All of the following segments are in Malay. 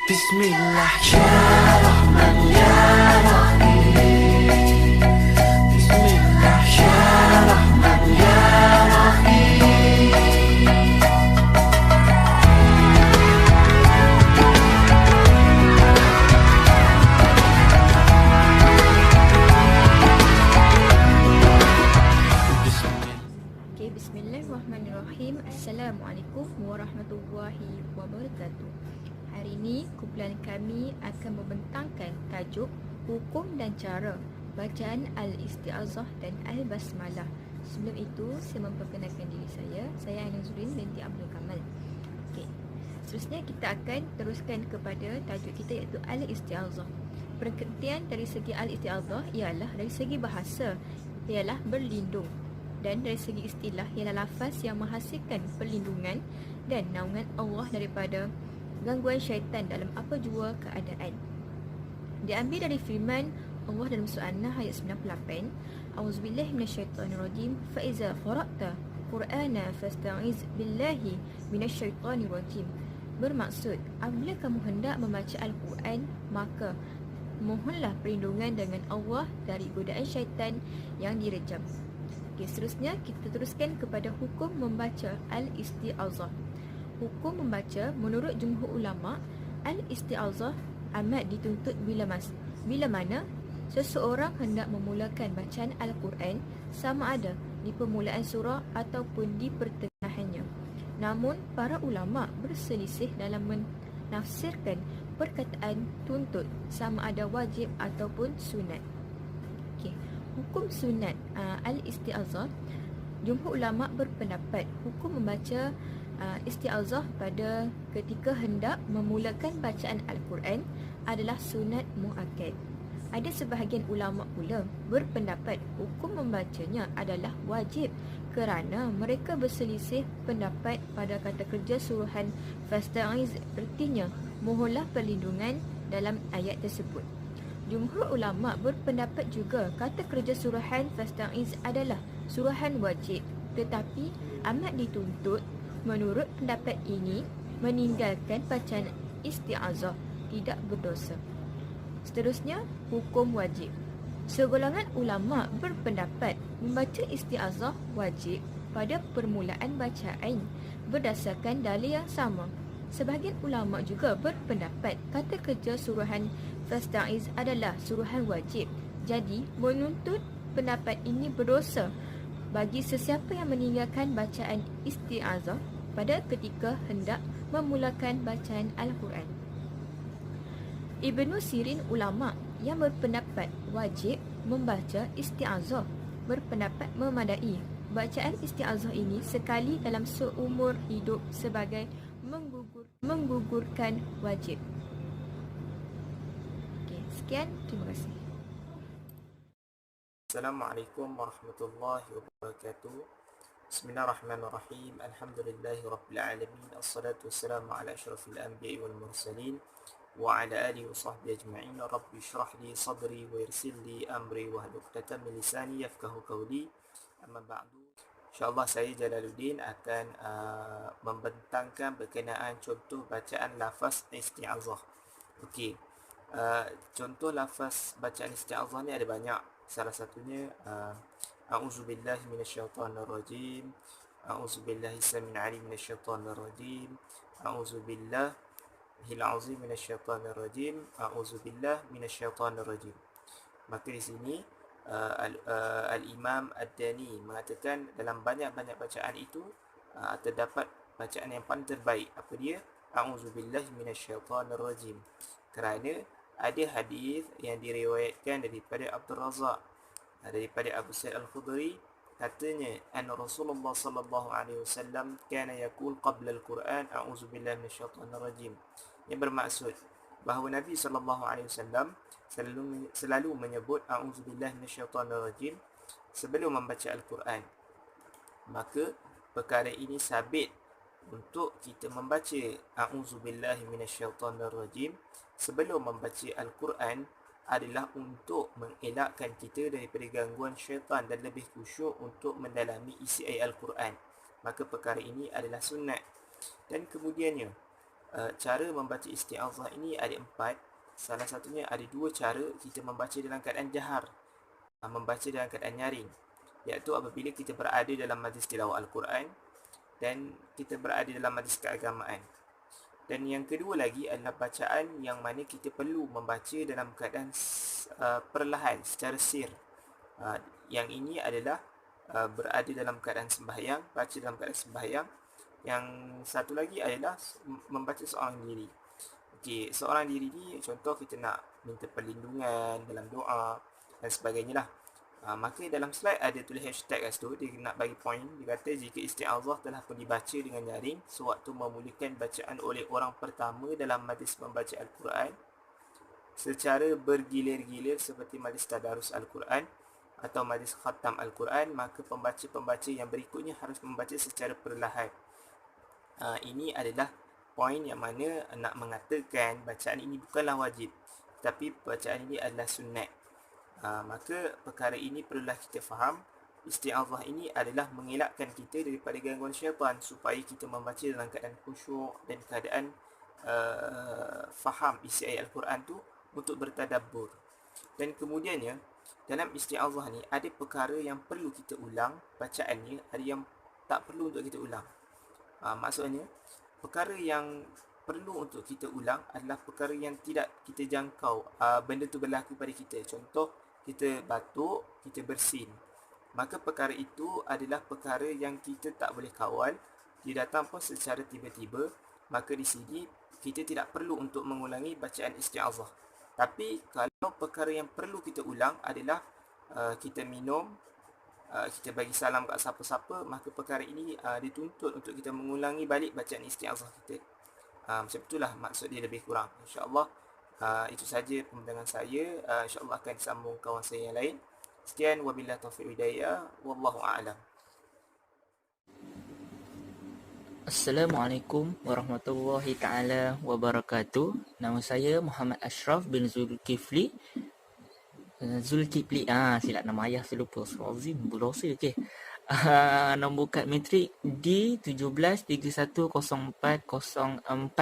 Bismillah ya Rahman ya Rahim. Bismillah ya Rahman ya Rahim. Okay, Bismillahirrahmanirrahim. Assalamualaikum warahmatullahi wabarakatuh. Hari ini kumpulan kami akan membentangkan tajuk hukum dan cara bacaan Al-Isti'azah dan Al-Basmalah. Sebelum itu, saya memperkenalkan diri saya Ainul Zurin binti Abdul Kamal. Okay. Seterusnya kita akan teruskan kepada tajuk kita iaitu Al-Isti'azah. Pengertian dari segi Al-Isti'azah ialah dari segi bahasa ialah berlindung, dan dari segi istilah ialah lafaz yang menghasilkan perlindungan dan naungan Allah daripada gangguan syaitan dalam apa jua keadaan. Diambil dari firman Allah dalam surah An-Nahl ayat 98, A'udzubillahi minasyaitonirrajim, fa iza qara'ta Qur'ana fasta'iz billahi minasyaitonirrajim. Bermaksud, apabila kamu hendak membaca Al-Quran, maka mohonlah perlindungan dengan Allah dari godaan syaitan yang direjam. Okay, seterusnya kita teruskan kepada hukum membaca Al-Isti'azah. Hukum membaca menurut jumhur ulama, Al-Isti'azah amat dituntut bila mana seseorang hendak memulakan bacaan Al-Quran, sama ada di permulaan surah ataupun di pertengahannya. Namun para ulama berselisih dalam menafsirkan perkataan tuntut sama ada wajib ataupun sunat. Okay. Hukum sunat Al-Isti'azah, jumhur ulama berpendapat hukum membaca Isti'azah pada ketika hendak memulakan bacaan Al-Quran adalah sunat muakkad. Ada sebahagian ulama pula berpendapat hukum membacanya adalah wajib kerana mereka berselisih pendapat pada kata kerja suruhan fasta'iz, artinya mohonlah perlindungan dalam ayat tersebut. Jumhur ulama berpendapat juga kata kerja suruhan fasta'iz adalah suruhan wajib, tetapi amat dituntut menurut pendapat ini meninggalkan bacaan Isti'azah tidak berdosa. Seterusnya, hukum wajib. Segolongan ulama berpendapat membaca Isti'azah wajib pada permulaan bacaan berdasarkan dalil yang sama. Sebahagian ulama juga berpendapat kata kerja suruhan fasta'iz adalah suruhan wajib. Jadi, menuntut pendapat ini berdosa bagi sesiapa yang meninggalkan bacaan Isti'azah pada ketika hendak memulakan bacaan Al-Quran. Ibnu Sirin, ulama yang berpendapat wajib membaca Isti'azah, berpendapat memadai bacaan Isti'azah ini sekali dalam seumur hidup sebagai menggugurkan wajib. Okay, sekian, terima kasih. Assalamualaikum warahmatullahi wabarakatuh. Bismillahirrahmanirrahim. Alhamdulillahi rabbil alamin. Assalatu wassalamu ala asyrafil anbiya'i wal mursalin wa ala alihi wa sahbihi ajma'in. Rabbi shrah li sadri wa yassir li amri wa hlul 'uqdatam min lisani yafqahu qawli. Amma ba'du. InsyaAllah saya Jalaluddin akan membentangkan berkenaan contoh bacaan lafaz Isti'azah. Okey. Contoh lafaz bacaan Isti'azah ni ada banyak. Salah satunya A'udzubillahi minasyaitonirrajim. A'udzubillahi samil alim minasyaitonirrajim. A'udzubillahil azim minasyaitonirrajim. A'udzubillah minasyaitonirrajim. Maka di sini Al-Imam Ad-Dani mengatakan dalam banyak-banyak bacaan itu terdapat bacaan yang paling terbaik. Apa dia? A'udzubillahi minasyaitonirrajim. Kerana ada hadis yang diriwayatkan daripada Abdul Razak, daripada Abu Sa'id Al-Khudri, katanya anna Rasulullah sallallahu alaihi wasallam kana yaqul qabla al-Quran a'udzubillahi minasyaitonir rajim. Yang bermaksud bahawa Nabi sallallahu alaihi wasallam selalu menyebut a'udzubillahi minasyaitonir rajim sebelum membaca Al-Quran. Maka perkara ini sabit untuk kita membaca a'udzubillahi minasyaitonir rajim sebelum membaca Al-Quran adalah untuk mengelakkan kita daripada gangguan syaitan dan lebih khusyuk untuk mendalami isi ayat Al-Quran. Maka perkara ini adalah sunat. Dan kemudiannya cara membaca isti'azah ini ada 4. Salah satunya ada 2 cara kita membaca dalam keadaan jahar, membaca dalam keadaan nyaring, iaitu apabila kita berada dalam majlis tilawah Al-Quran dan kita berada dalam majlis keagamaan. Dan yang kedua lagi adalah bacaan yang mana kita perlu membaca dalam keadaan perlahan, secara sir. Yang ini adalah berada dalam keadaan sembahyang, baca dalam keadaan sembahyang. Yang satu lagi adalah membaca seorang diri. Okey, seorang diri ni contoh kita nak minta perlindungan dalam doa dan sebagainya lah. Maka dalam slide ada tulis hashtag kat situ. Dia nak bagi point. Dia kata jika isti'azah telah pun dibaca dengan nyaring sewaktu memulakan bacaan oleh orang pertama dalam majlis membaca Al-Quran secara bergilir-gilir seperti majlis tadarus Al-Quran atau majlis khatam Al-Quran, maka pembaca-pembaca yang berikutnya harus membaca secara perlahan. Ini adalah poin yang mana nak mengatakan bacaan ini bukanlah wajib, tapi bacaan ini adalah sunat. Maka perkara ini perlulah kita faham. Isti'azah ini adalah mengelakkan kita daripada gangguan syaitan supaya kita membaca dalam keadaan khusyuk dan keadaan faham isi ayat Al-Quran tu untuk bertadabbur. Dan kemudiannya dalam isti'azah ni ada perkara yang perlu kita ulang bacaannya, ada yang tak perlu untuk kita ulang. Maksudnya perkara yang perlu untuk kita ulang adalah perkara yang tidak kita jangkau benda tu berlaku pada kita. Contoh, kita batuk, kita bersin. Maka perkara itu adalah perkara yang kita tak boleh kawal. Dia datang pun secara tiba-tiba. Maka di sini kita tidak perlu untuk mengulangi bacaan isti'azah. Tapi kalau perkara yang perlu kita ulang adalah kita minum, kita bagi salam kat siapa-siapa, maka perkara ini dituntut untuk kita mengulangi balik bacaan isti'azah kita. Macam itulah maksud dia lebih kurang. InsyaAllah itu saja pembentangan saya. InsyaAllah akan sambung kawan saya yang lain. Sekian, wabillahi taufiq hidayah, wallahu a'lam. Assalamualaikum warahmatullahi ta'ala wabarakatuh. Nama saya Muhammad Ashraf bin Zulkifli. Silap nama ayah saya lupa. Azim, berdosa okey. Nombor kad matrik D17310404.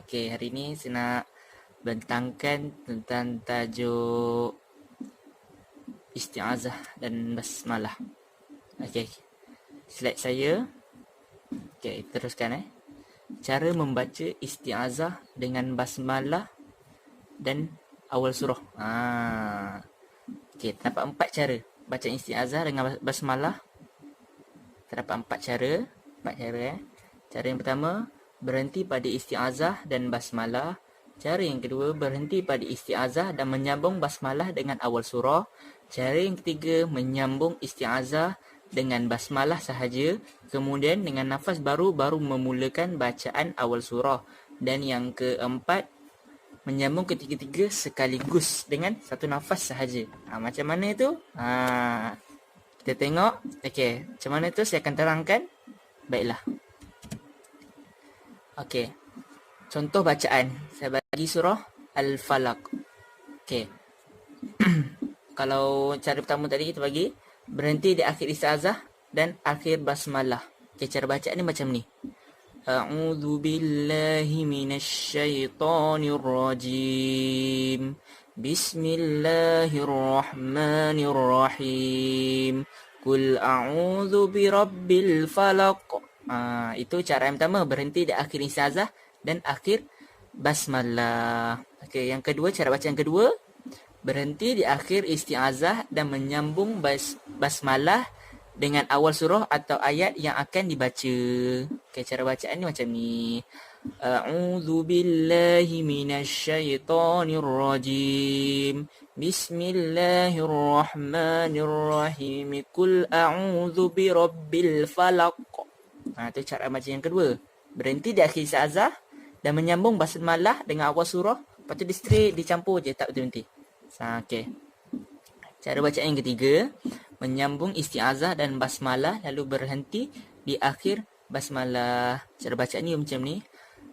Okey, hari ni saya nak bentangkan tentang tajuk isti'azah dan basmalah. Okey. Slide saya. Okey, teruskan Cara membaca isti'azah dengan basmalah dan awal surah. Okey, terdapat 4 cara baca isti'azah dengan basmalah. Terdapat 4 cara. Cara yang pertama, berhenti pada isti'azah dan basmalah. Cara yang kedua, berhenti pada isti'azah dan menyambung basmalah dengan awal surah. Cara yang ketiga, menyambung isti'azah dengan basmalah sahaja, kemudian dengan nafas baru memulakan bacaan awal surah. Dan yang keempat, menyambung ketiga-tiga sekaligus dengan satu nafas sahaja. Macam mana itu? Kita tengok. Okey, macam mana itu saya akan terangkan. Baiklah. Okey. Contoh bacaan. Saya bagi surah Al-Falaq. Okey. Kalau cara pertama tadi kita bagi berhenti di akhir isti'azah dan akhir basmalah. Okey, cara bacaan ni macam ni. A'udzu billahi minasyaitonir rajim. Bismillahirrahmanirrahim. Qul a'udzu birabbil falaq. Itu cara yang pertama, berhenti di akhir isti'azah dan akhir basmalah. Okey, yang kedua, cara baca yang kedua, berhenti di akhir isti'azah dan menyambung basmalah dengan awal surah atau ayat yang akan dibaca. Okay, cara bacaan ni macam ni. A'udzu billahi minasyaitonir rajim. Bismillahirrahmanirrahim. Qul a'udzu birabbil falaq. Itu cara baca yang kedua. Berhenti di akhir isti'azah dan menyambung basmalah dengan awal surah. Lepas tu dia straight, dicampur je, tak berhenti. Okey. Cara bacaan yang ketiga, menyambung isti'azah dan basmalah lalu berhenti di akhir basmalah. Cara bacaan ni macam ni.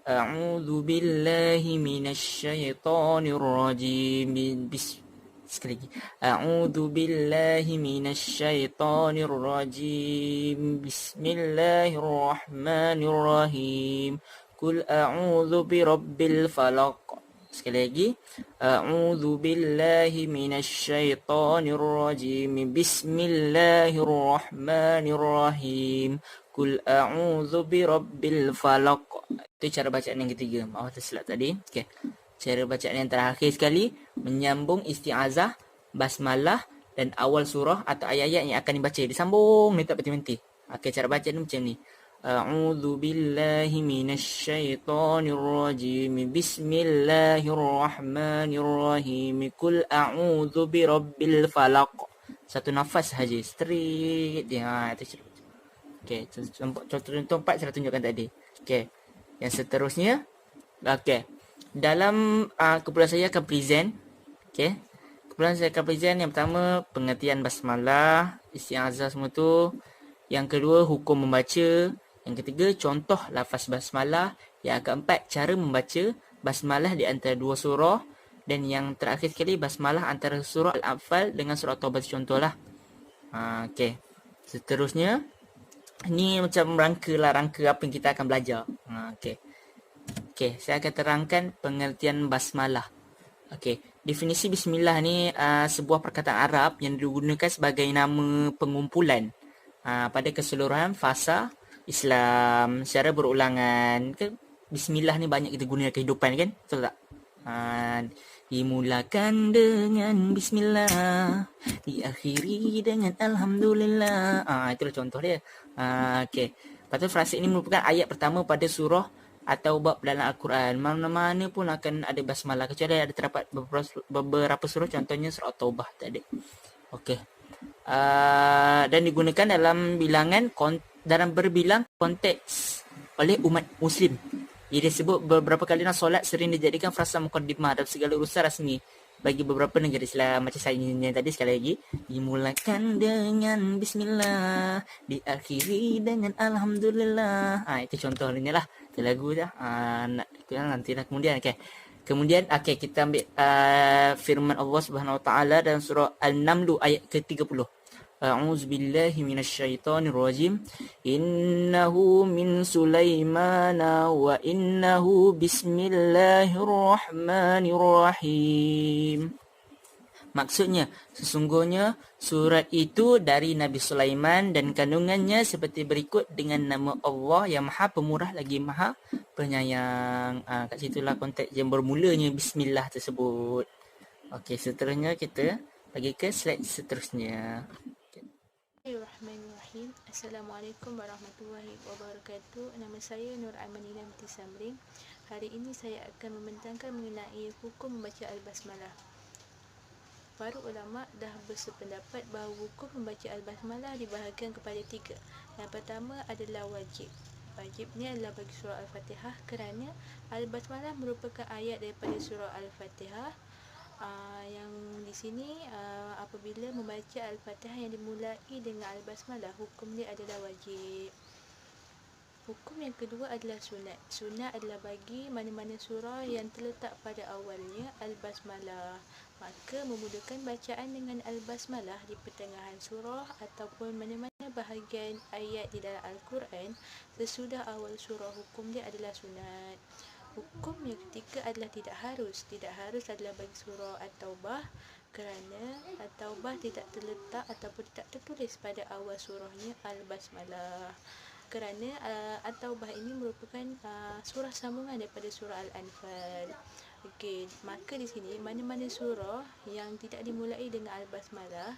A'udzu billahi minasyaitonir rajim. Sekali lagi. A'udzu billahi minasyaitonir rajim. Bismillahirrahmanirrahim. Qul a'udzu birabbil falaq. Sekali lagi. A'udzu billahi minasyaitonir rajim. Bismillahirrahmanirrahim. Qul a'udzu birabbil falaq. Itu cara bacaan yang ketiga. Maaf tersilap tadi. Okey. Cara bacaan yang terakhir sekali menyambung isti'azah, basmalah dan awal surah atau ayat-ayat yang akan dibaca. Disambung ni tak berhenti. Okey, cara baca ni macam ni. A'udzu billahi minasyaitonir rajim. Bismillahirrahmanirrahim. Qul a'udzu birabbil falaq. Satu nafas saja, straight dia. Itu cara. Okey, contoh 4 saya tunjukkan tadi. Okey. Yang seterusnya, okey. Dalam kumpulan saya akan present. Okey. Kumpulan saya akan present yang pertama pengertian basmalah, isti'azah semua tu. Yang kedua hukum membaca. Yang ketiga contoh lafaz basmalah. Yang keempat cara membaca basmalah di antara dua surah. Dan yang terakhir sekali basmalah antara surah Al-Anfal dengan surah Taubah contohlah. Okey. Seterusnya ni macam rangka apa yang kita akan belajar. Okey. Okey, saya akan terangkan pengertian basmalah. Okey, definisi bismillah ni sebuah perkataan Arab yang digunakan sebagai nama pengumpulan pada keseluruhan fasa Islam secara berulangan. Kan bismillah ni banyak kita guna kehidupan kan? Betul tak? Dimulakan dengan bismillah, diakhiri dengan alhamdulillah. Itulah contoh dia. Okey. Lepas tu frasa ini merupakan ayat pertama pada surah atau bab dalam Al-Quran. Mana-mana pun akan ada basmalah kecuali ada terdapat beberapa surah, contohnya surah Taubah tadi. Okey. Dan digunakan dalam berbilang konteks oleh umat muslim. Ia disebut beberapa kali dalam solat, sering dijadikan frasa muqaddimah dalam segala urusan rasmi bagi beberapa negara Islam. Macam saya yang tadi sekali lagi, dimulakan dengan bismillah, diakhiri dengan alhamdulillah. Itu contohnya lah. Itu lagu dah. Nanti lah kemudian. Okay. Kemudian kita ambil firman Allah Subhanahu Wa Taala dalam surah Al-Naml ayat ke-30. A'udzu billahi minasyaitonir rajim. Innahu min Sulaimana wa innahu bismillahirrahmanirrahim. Maksudnya, sesungguhnya surat itu dari Nabi Sulaiman dan kandungannya seperti berikut dengan nama Allah yang Maha Pemurah lagi Maha Penyayang. Kat situlah konteks yang bermulanya bismillah tersebut. Okey, seterusnya kita pergi ke slide seterusnya. Bismillahirrahmanirrahim. Assalamualaikum warahmatullahi wabarakatuh. Nama saya Nur Amanina binti Samring. Hari ini saya akan membentangkan mengenai hukum membaca Al-Basmalah. Para ulama dah bersependapat bahawa hukum membaca Al-Basmalah dibahagikan kepada 3. Yang pertama adalah wajib. Wajib ni adalah bagi surah Al-Fatihah kerana Al-Basmalah merupakan ayat daripada surah Al-Fatihah. Yang di sini apabila membaca Al-Fatihah yang dimulai dengan Al-Basmalah, hukum dia adalah wajib. Hukum yang kedua adalah sunat. Sunat adalah bagi mana-mana surah yang terletak pada awalnya Al-Basmalah. Maka memudahkan bacaan dengan Al-Basmalah di pertengahan surah ataupun mana-mana bahagian ayat di dalam Al-Quran sesudah awal surah, hukum dia adalah sunat. Hukum yang ketiga adalah tidak harus. Tidak harus adalah bagi surah At-Taubah kerana At-Taubah tidak terletak ataupun tidak tertulis pada awal surahnya Al-Basmalah. Kerana At-Taubah ini merupakan surah sambungan daripada surah Al-Anfal. Okey, maka di sini mana-mana surah yang tidak dimulai dengan Al-Basmalah,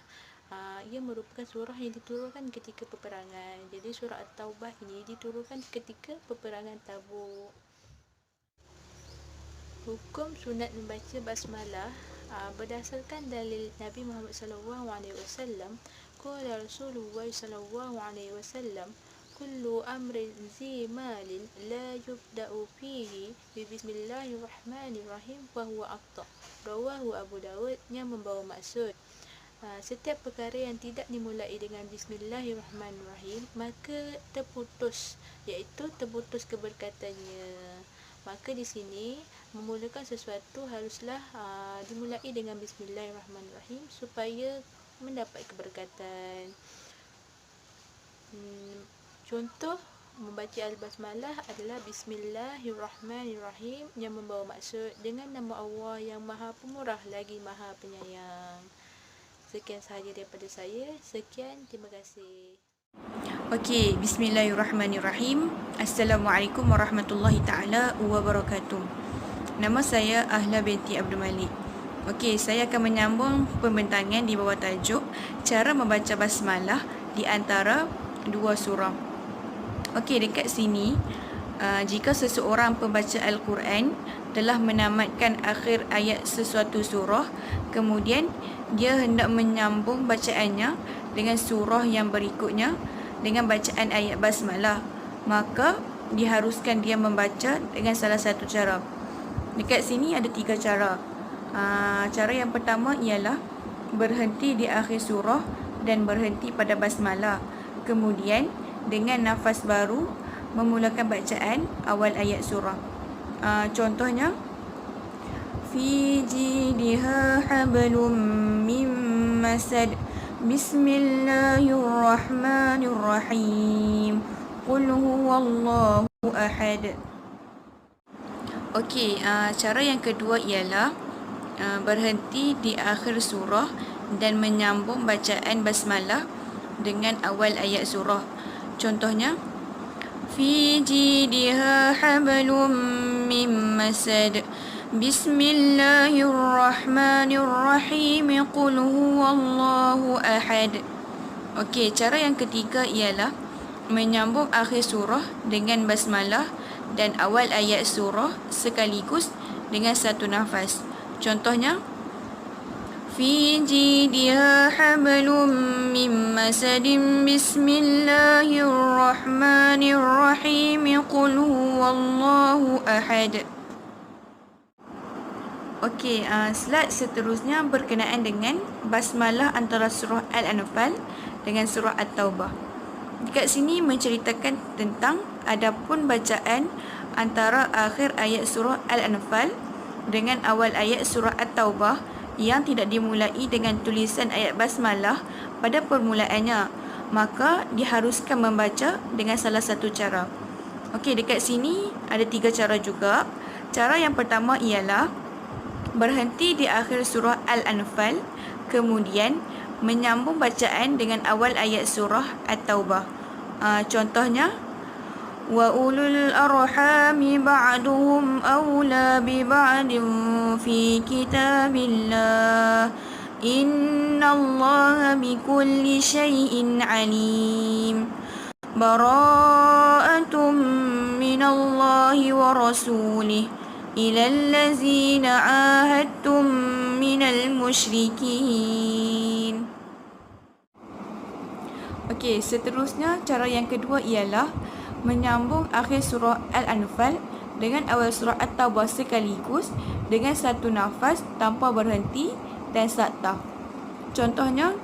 ia merupakan surah yang diturunkan ketika peperangan. Jadi surah At-Taubah ini diturunkan ketika peperangan Tabuk. Hukum sunat membaca basmalah berdasarkan dalil Nabi Muhammad sallallahu alaihi wasallam. Qala Rasulullah sallallahu alaihi wasallam, kullu amrin zi malin la yubda'u fihi bi bismillahirrahmanirrahim wa huwa aqta. Rawahu Abu Dawud, yang membawa maksud setiap perkara yang tidak dimulai dengan bismillahirrahmanirrahim maka terputus, iaitu terputus keberkatannya. Maka di sini memulakan sesuatu haruslah dimulai dengan bismillahirrahmanirrahim supaya mendapat keberkatan. Contoh membaca al-basmalah adalah Bismillahirrahmanirrahim yang membawa maksud dengan nama Allah yang Maha Pemurah lagi Maha Penyayang. Sekian sahaja daripada saya. Sekian, terima kasih. Okey, bismillahirrahmanirrahim. Assalamualaikum warahmatullahi taala wabarakatuh. Nama saya Ahla binti Abdul Malik. Okey, saya akan menyambung pembentangan di bawah tajuk cara membaca basmalah di antara dua surah. Okey, dekat sini jika seseorang pembaca Al-Quran telah menamatkan akhir ayat sesuatu surah, kemudian dia hendak menyambung bacaannya dengan surah yang berikutnya dengan bacaan ayat basmalah, maka diharuskan dia membaca dengan salah satu cara. Dekat sini ada 3 cara. Cara yang pertama ialah berhenti di akhir surah dan berhenti pada basmalah. Kemudian dengan nafas baru memulakan bacaan awal ayat surah. Contohnya, fi jidha hablum min masad, bismillahirrahmanirrahim, qul huwallahu ahad. Okey, cara yang kedua ialah berhenti di akhir surah dan menyambung bacaan basmalah dengan awal ayat surah. Contohnya, fi jidha hablum min masad, bismillahirrahmanirrahim, qul huwallahu ahad. Okey, cara yang ketiga ialah menyambung akhir surah dengan basmalah dan awal ayat surah sekaligus dengan satu nafas. Contohnya, fi jidha hablum min masadin, bismillahirrahmanirrahim, qul huwallahu ahad. Okey, slide seterusnya berkenaan dengan basmalah antara surah Al-Anfal dengan surah At-Taubah. Dekat sini menceritakan tentang adapun bacaan antara akhir ayat surah Al-Anfal dengan awal ayat surah At-Taubah yang tidak dimulai dengan tulisan ayat basmalah pada permulaannya, maka diharuskan membaca dengan salah satu cara. Okey, dekat sini ada 3 cara juga. Cara yang pertama ialah berhenti di akhir surah Al-Anfal, kemudian menyambung bacaan dengan awal ayat surah At-Taubah. Contohnya, wa ulul arhami ba'duhum awla bi ba'din fi kitabillah, innallaha bikulli syai'in alim, bara'atum minallahi wa rasulih ilal ladzina ahadtum minal musyrikin. Okey, seterusnya cara yang kedua ialah menyambung akhir surah Al-Anfal dengan awal surah At-Taubah sekaligus dengan satu nafas tanpa berhenti dan saktah. Contohnya,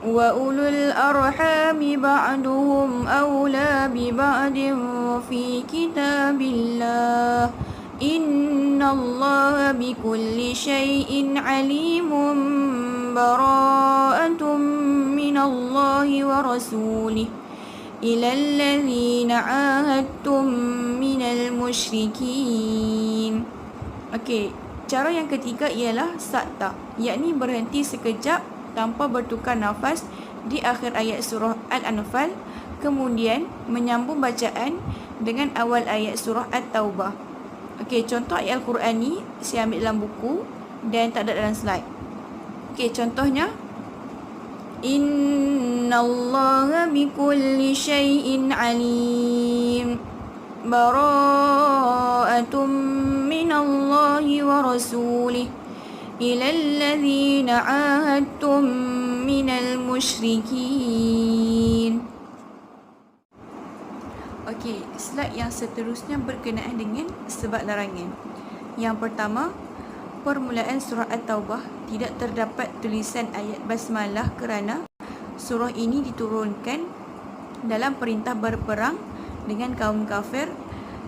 wa ulul arhami ba'duhum awla bi ba'din fi kitabillah, innallaha bikulli syai'in alimun, bara'atum minallahi wa rasulih ilal ladzina ahadtum minal musyrikin. Okey, cara yang ketiga ialah sakta, yakni berhenti sekejap tanpa bertukar nafas di akhir ayat surah Al-Anfal, kemudian menyambung bacaan dengan awal ayat surah At-Taubah. Okey, contoh ayat Al-Quran ni saya ambil dalam buku dan tak ada dalam slide. Okey, contohnya, innallaha bikulli syai'in alim, bara'atum minallahi wa rasulih ilal ladzina ahadtum minal musyrikin. Okey, slide yang seterusnya berkenaan dengan sebab larangan. Yang pertama, permulaan surah At-Taubah tidak terdapat tulisan ayat basmalah kerana surah ini diturunkan dalam perintah berperang dengan kaum kafir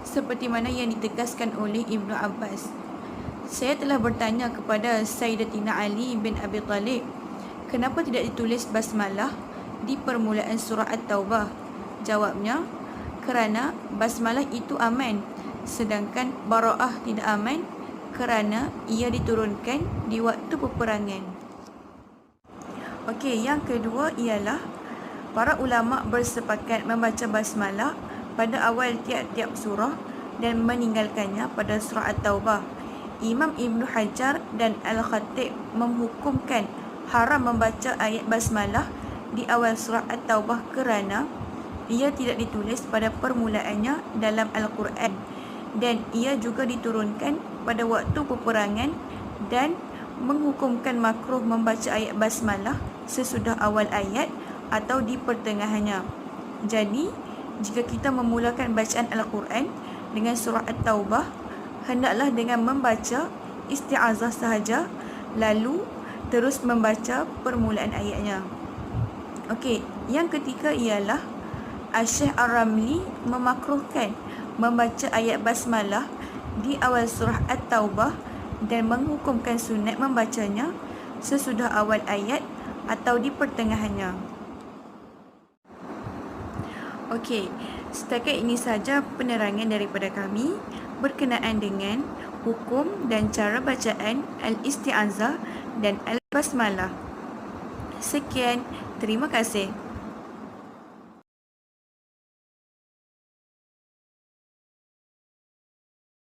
seperti mana yang ditegaskan oleh Ibnu Abbas. Saya telah bertanya kepada Sayyidatina Ali bin Abi Talib, kenapa tidak ditulis basmalah di permulaan surah At-Taubah? Jawabnya, kerana basmalah itu aman, sedangkan bara'ah tidak aman kerana ia diturunkan di waktu peperangan. Okey, yang kedua ialah para ulama bersepakat membaca basmalah pada awal tiap-tiap surah dan meninggalkannya pada surah At-Taubah. Imam Ibn Hajar dan Al-Khatib menghukumkan haram membaca ayat basmalah di awal surah At-Taubah kerana ia tidak ditulis pada permulaannya dalam Al-Quran dan ia juga diturunkan pada waktu peperangan, dan menghukumkan makruh membaca ayat basmalah sesudah awal ayat atau di pertengahannya. Jadi, jika kita memulakan bacaan Al-Quran dengan surah At-Taubah, hendaklah dengan membaca isti'azah sahaja, lalu terus membaca permulaan ayatnya. Okey, yang ketiga ialah Syekh Ar-Ramli memakruhkan membaca ayat basmalah di awal surah At-Taubah dan menghukumkan sunat membacanya sesudah awal ayat atau di pertengahannya. Okey, setakat ini saja penerangan daripada kami berkenaan dengan hukum dan cara bacaan Al-Isti'azah dan Al-Basmalah. Sekian, terima kasih.